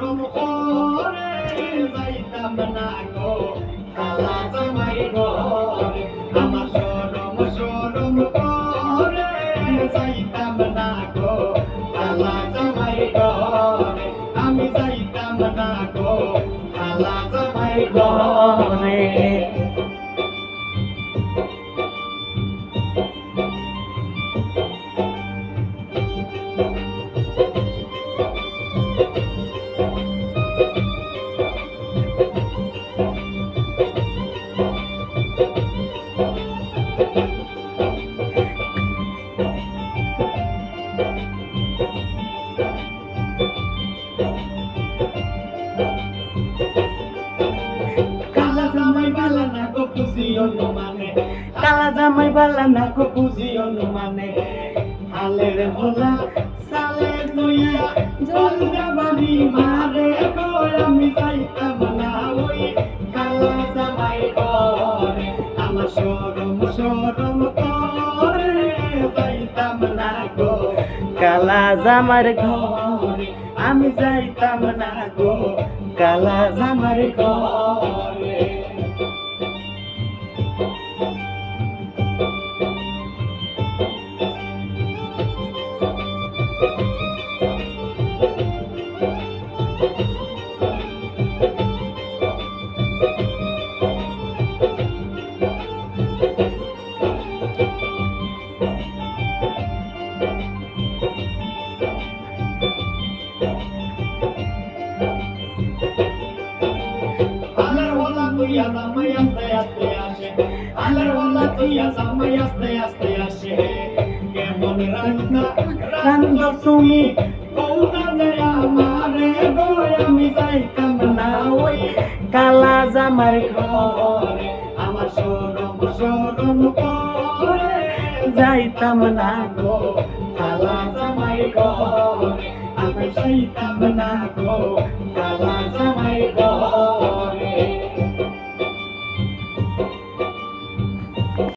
রম করে যাইতাম না গো কালা জামাই ঘরে আমার শরম শরম করে যাইতাম না গো কালা জামাই ঘরে আমি যাইতাম না গো কালা জামাই ঘরে কালা জামাই বালা না গো বুঝিও ন মানে কালা জামাই বালা না গো বুঝিও ন মানে আলের ভোলা সালে লইয়া জলদা বাড়ি মারে গো আমি যাইতাম না ওই কালা জামাই ঘরে আমার শরম শরম করে যাইতাম না গো কালা জামার ঘরে আমি যাইতাম না গো কালা জামার ঘরে তুইয়া জামাই আস্তে আস্তে আসে আলার ওলা তুইয়া জামাই আস্তে আস্তে আসে কেমন রান্না তুমি কৌনা যায় আমারে গো আমি যাইতাম না ওই কালা জামার ঘরে আমার শরম শরম করে যাইতাম না গো কালা জামাই ঘরে আমি যাইতাম না গো কালা